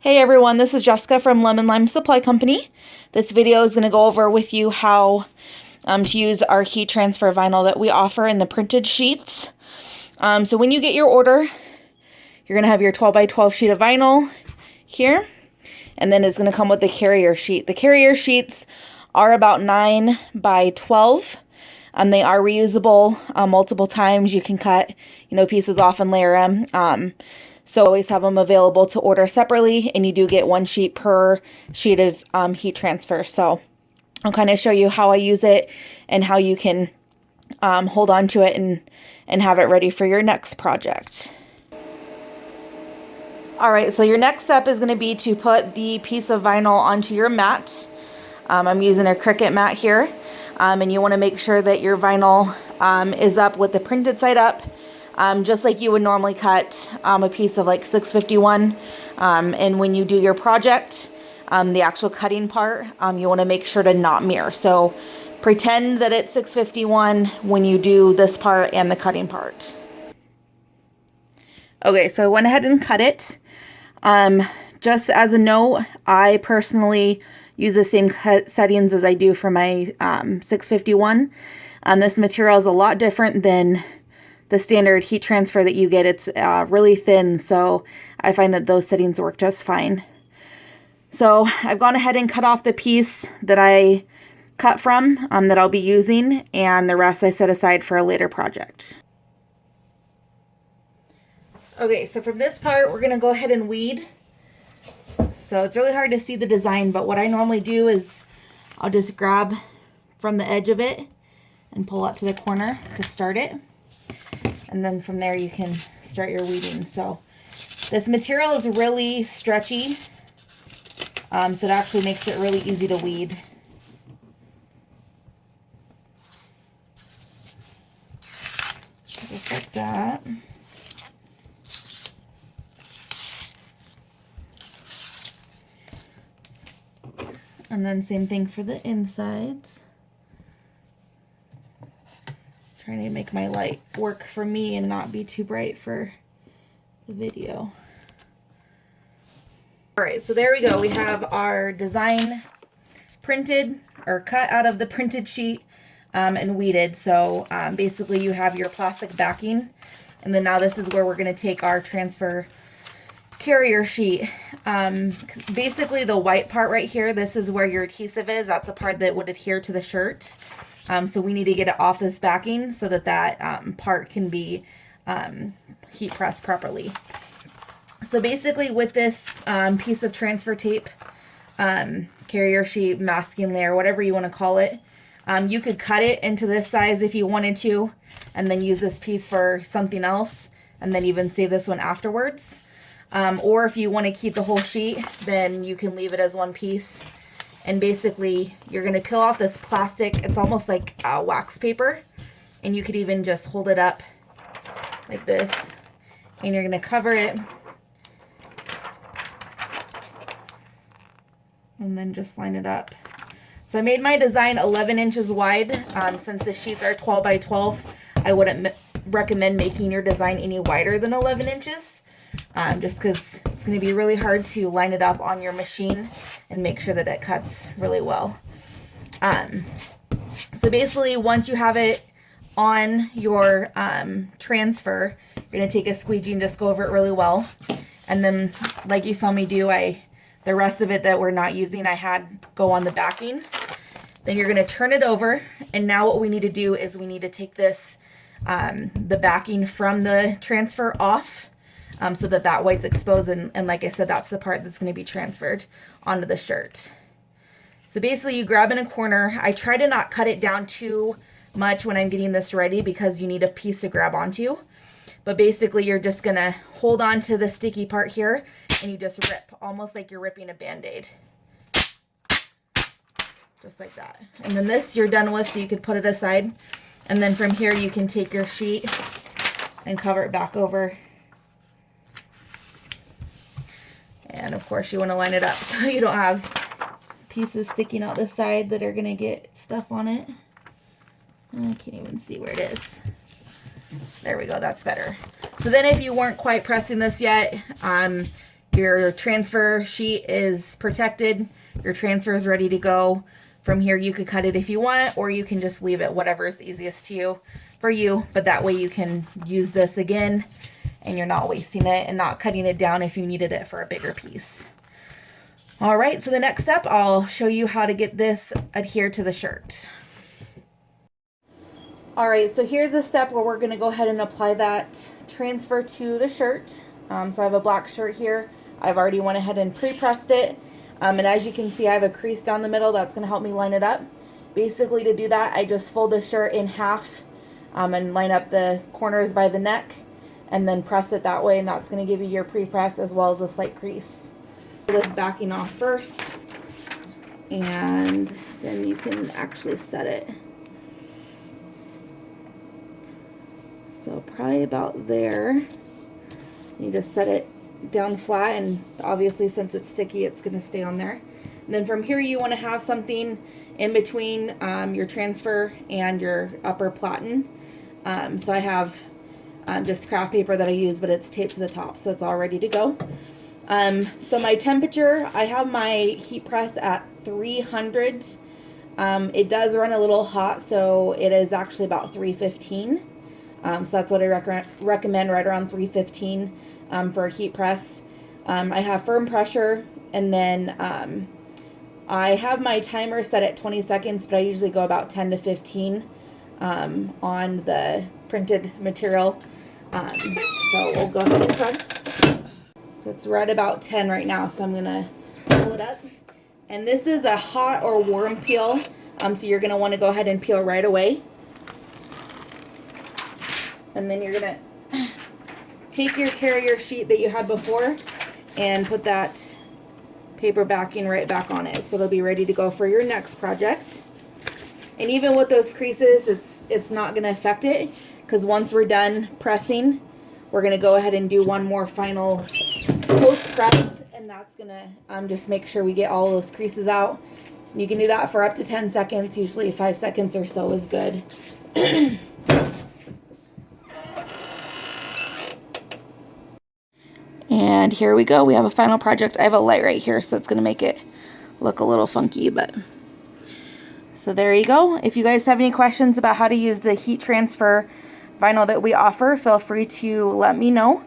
Hey everyone, this is Jessica from Lemon Lime Supply Company. This video is going to go over with you how to use our heat transfer vinyl that we offer in the printed sheets. So when you get your order, you're going to have your 12 by 12 sheet of vinyl here, and then it's going to come with the carrier sheet. The carrier sheets are about 9 by 12. They are reusable multiple times. You can cut, pieces off and layer them. So always have them available to order separately, and you do get one sheet per sheet of heat transfer. So I'll kind of show you how I use it and how you can hold on to it and have it ready for your next project. All right, so your next step is going to be to put the piece of vinyl onto your mat. I'm using a Cricut mat here, and you want to make sure that your vinyl is up with the printed side up. Just like you would normally cut a piece of like 651. And when you do your project, the actual cutting part, you want to make sure to not mirror. So pretend that it's 651 when you do this part and the cutting part. Okay, so I went ahead and cut it. Just as a note, I personally use the same cut settings as I do for my 651. This material is a lot different than the standard heat transfer that you get. It's really thin, so I find that those settings work just fine. So I've gone ahead and cut off the piece that I cut from that I'll be using, and the rest I set aside for a later project. Okay, so from this part, we're gonna go ahead and weed. So it's really hard to see the design, but what I normally do is I'll just grab from the edge of it and pull out to the corner to start it. And then from there you can start your weeding. So this material is really stretchy, so it actually makes it really easy to weed. Just like that. And then same thing for the insides. Trying to make my light work for me and not be too bright for the video. All right, so there we go. We have our design printed or cut out of the printed sheet and weeded. So basically you have your plastic backing, and then now this is where we're going to take our transfer carrier sheet. Basically the white part right here, this is where your adhesive is. That's the part that would adhere to the shirt. So we need to get it off this backing so that that part can be heat pressed properly. So basically with this piece of transfer tape, carrier sheet, masking layer, whatever you want to call it, you could cut it into this size if you wanted to, and then use this piece for something else, and then even save this one afterwards. Or if you want to keep the whole sheet, then you can leave it as one piece. And basically, you're going to peel off this plastic. It's almost like wax paper. And you could even just hold it up like this. And you're going to cover it. And then just line it up. So I made my design 11 inches wide. Since the sheets are 12 by 12, I wouldn't recommend making your design any wider than 11 inches. Just because it's going to be really hard to line it up on your machine and make sure that it cuts really well. So basically, once you have it on your transfer, you're going to take a squeegee and just go over it really well. And then, like you saw me do, the rest of it that we're not using, I had go on the backing. Then you're going to turn it over, and now what we need to do is we need to take this, the backing from the transfer off. So that that white's exposed, and like I said, that's the part that's going to be transferred onto the shirt. So basically you grab in a corner. I try to not cut it down too much when I'm getting this ready because you need a piece to grab onto. But basically you're just going to hold on to the sticky part here, and you just rip, almost like you're ripping a Band-Aid. Just like that. And then this you're done with, so you could put it aside. And then from here you can take your sheet and cover it back over. And of course you want to line it up so you don't have pieces sticking out the side that are going to get stuff on it. I can't even see where it is. There we go, that's better. So then if you weren't quite pressing this yet, Your transfer sheet is protected. Your transfer is ready to go. From here, you could cut it if you want, or you can just leave it, whatever is the easiest to you for you. But that way you can use this again and you're not wasting it and not cutting it down if you needed it for a bigger piece. All right, so the next step, I'll show you how to get this adhered to the shirt. All right, so here's the step where we're gonna go ahead and apply that transfer to the shirt. So I have a black shirt here. I've already went ahead and pre-pressed it. And as you can see, I have a crease down the middle that's gonna help me line it up. Basically, to do that, I just fold the shirt in half and line up the corners by the neck and then press it that way, and that's gonna give you your pre-press as well as a slight crease. This backing off first, and then you can actually set it. So probably about there. You just set it down flat, and obviously since it's sticky, it's going to stay on there. And then from here, you want to have something in between your transfer and your upper platen. So I have just craft paper that I use, but it's taped to the top, so it's all ready to go. So my temperature, I have my heat press at 300. It does run a little hot, so it is actually about 315. So that's what I recommend, right around 315 for a heat press. I have firm pressure, and then I have my timer set at 20 seconds, but I usually go about 10 to 15 on the printed material. So we'll go ahead and press. So it's right about 10 right now, so I'm gonna pull it up. And this is a hot or warm peel, so you're gonna wanna go ahead and peel right away. And then you're gonna take your carrier sheet that you had before and put that paper backing right back on it. So it'll be ready to go for your next project. And even with those creases, it's not gonna affect it, because once we're done pressing, we're gonna go ahead and do one more final post press, and that's gonna just make sure we get all those creases out. You can do that for up to 10 seconds. Usually 5 seconds or so is good. And here we go. We have a final project. I have a light right here, so it's going to make it look a little funky, but so there you go. If you guys have any questions about how to use the heat transfer vinyl that we offer, feel free to let me know.